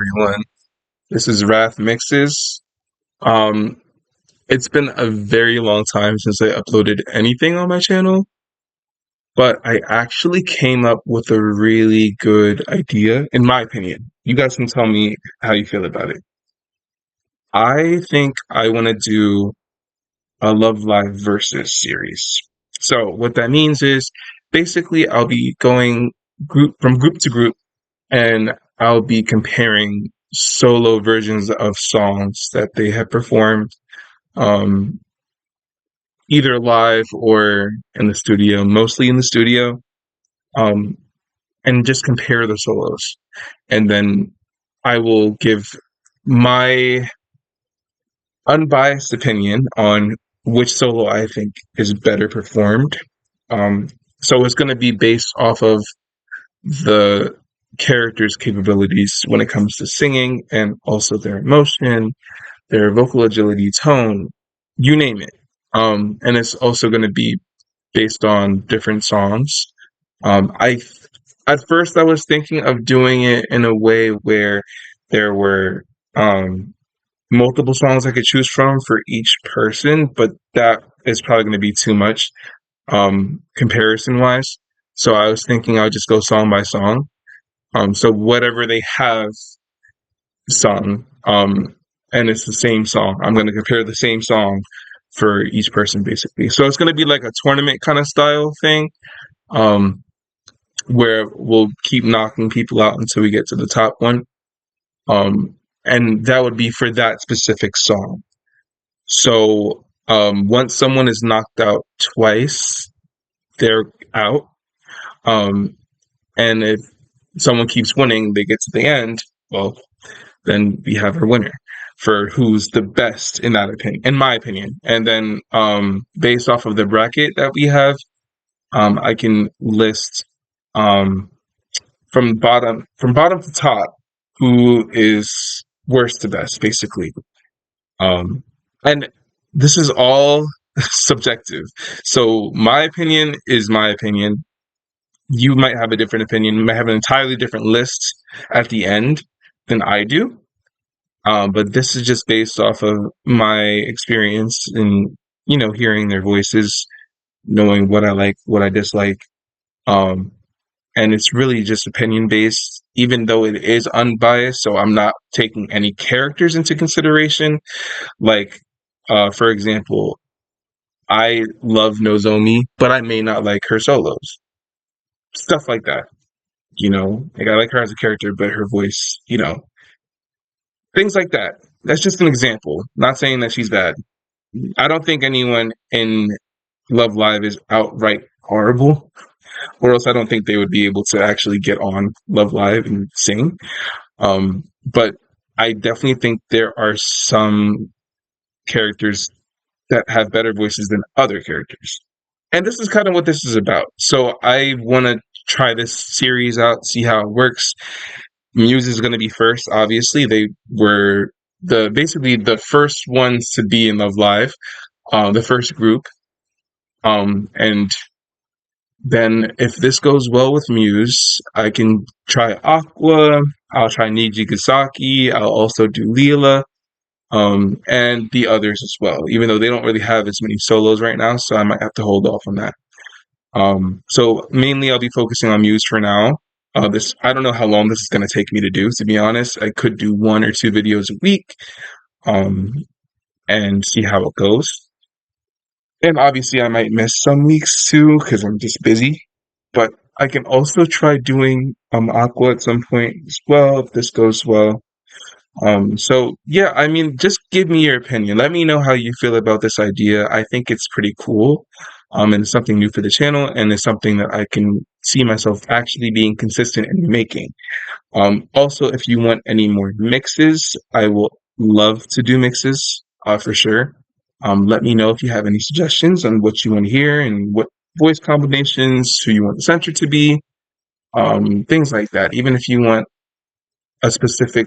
Everyone. This is Wrath Mixes. Um, it's been a very long time since I uploaded anything on my channel, but I actually came up with a really good idea, in my opinion. You guys can tell me how you feel about it. I think I want to do a Love Live Versus series. So what that means is basically I'll be going group to group and I'll be comparing solo versions of songs that they have performed, um, either live or in the studio, mostly in the studio, um, and just compare the solos. And then I will give my unbiased opinion on which solo I think is better performed. Um, so it's going to be based off of the character's capabilities when it comes to singing and also their emotion, their vocal agility, tone, you name it. And it's also going to be based on different songs. I At first I was thinking of doing it in a way where there were um, multiple songs I could choose from for each person, but that is probably going to be too much comparison wise. So I was thinking I'll just go song by song. So whatever they have sung, and it's the same song. I'm going to compare the same song for each person, basically. So it's going to be like a tournament kind of style thing, um, where we'll keep knocking people out until we get to the top one. And that would be for that specific song. So once someone is knocked out twice, they're out. Um, and if someone keeps winning, they get to the end. Well, then we have our winner for who's the best in that opinion, in my opinion. And then based off of the bracket that we have, I can list um, from bottom to top who is worst to best, basically. Um, and this is all subjective. So my opinion is my opinion. You might have a different opinion. You might have an entirely different list at the end than I do. But this is just based off of my experience in, hearing their voices, knowing what I like, what I dislike. Um, and it's really just opinion based, even though it is unbiased. So I'm not taking any characters into consideration. Like, for example, I love Nozomi, but I may not like her solos. Stuff like that. Like I like her as a character, but her voice, things like that. That's just an example. Not saying that she's bad. I don't think anyone in Love Live is outright horrible, or else I don't think they would be able to actually get on Love Live and sing. But I definitely think there are some characters that have better voices than other characters. And this is kind of what this is about. So I want to try this series out, see how it works. Muse is going to be first, obviously. They were basically the first ones to be in Love Live, the first group. And then if this goes well with Muse, I can try Aqua, I'll try Niji Gisaki, I'll also do Leela, and the others as well, even though they don't really have as many solos right now, so I might have to hold off on that. So mainly I'll be focusing on Muse for now. This I don't know how long this is going to take me to do, to be honest. I could do 1 or 2 videos a week, um, and see how it goes. And obviously, I might miss some weeks too because I'm just busy. But I can also try doing Aqua at some point as well if this goes well. So yeah, I mean, just give me your opinion. Let me know how you feel about this idea. I think it's pretty cool. And it's something new for the channel, and it's something that I can see myself actually being consistent in making. Also, if you want any more mixes, I will love to do mixes, for sure. Let me know if you have any suggestions on what you want to hear and what voice combinations, who you want the center to be, things like that. Even if you want a specific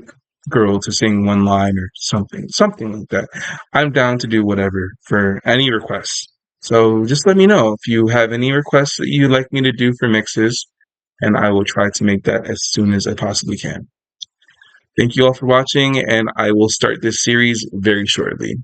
girl to sing one line or something like that. I'm down to do whatever for any requests. So just let me know if you have any requests that you'd like me to do for mixes, and I will try to make that as soon as I possibly can. Thank you all for watching, and I will start this series very shortly.